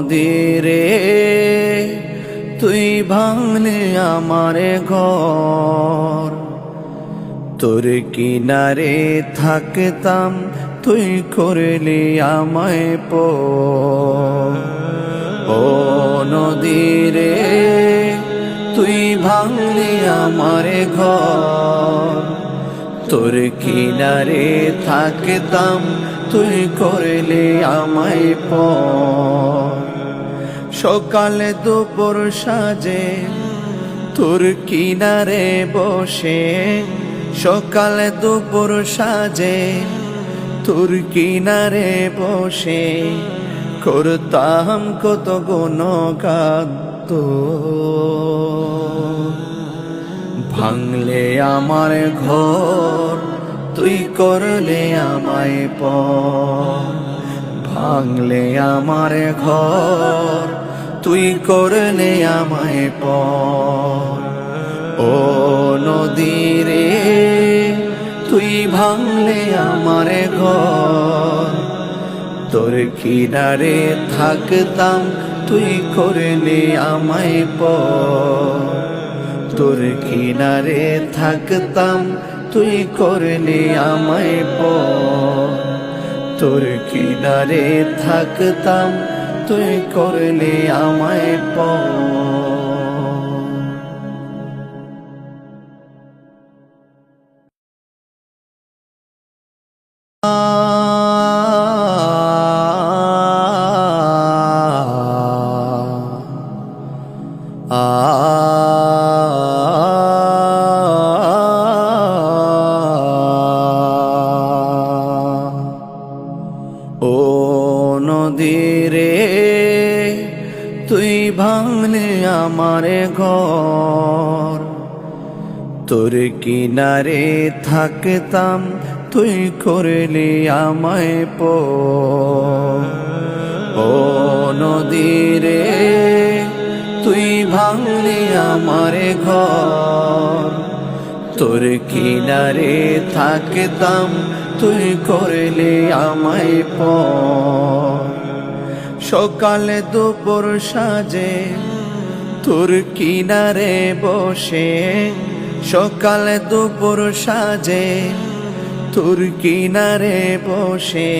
নদীরে তুই ভাঙলে আমার ঘর, তোর কিনারে থাকতাম তুই করলি আমায় পর। ও নদীরে তুই ভাঙলি আমার ঘর, তোর কিনারে থাকতাম তুই করলি আমায় পর। সকালে দুপুর সাজে তোর কিনারে বসে, সকালে দুপুর সাজে তোর কিনারে বসে করতাম কত গুণগান তোর। ভাঙলে আমার ঘর তুই করলে আমায় পর, ভাঙলে আমার ঘর তুই করলে আমায় পর। ও নদীরে তুই ভাঙলে আমার ঘর, তোর কিনারে থাকতাম তুই করলে আমায় পর। তোর কিনারে থাকতাম তুই করলে আমায় পর, তোর কিনারে থাকতাম তুই করলে আমায় পর। ও নদীরে তুই ভাঙলে আমার ঘর, তোর কিনারে থাকতাম তুই করলি আমায় পর। ও নদীরে তুই ভাঙলি আমার ঘর, তোর কিনারে থাকতাম তুই করলি আমায় পর। সকালে দুপুর সাজে তোর কিনারে বসে, সকালে দুপুর সাজে তোর কিনারে বসে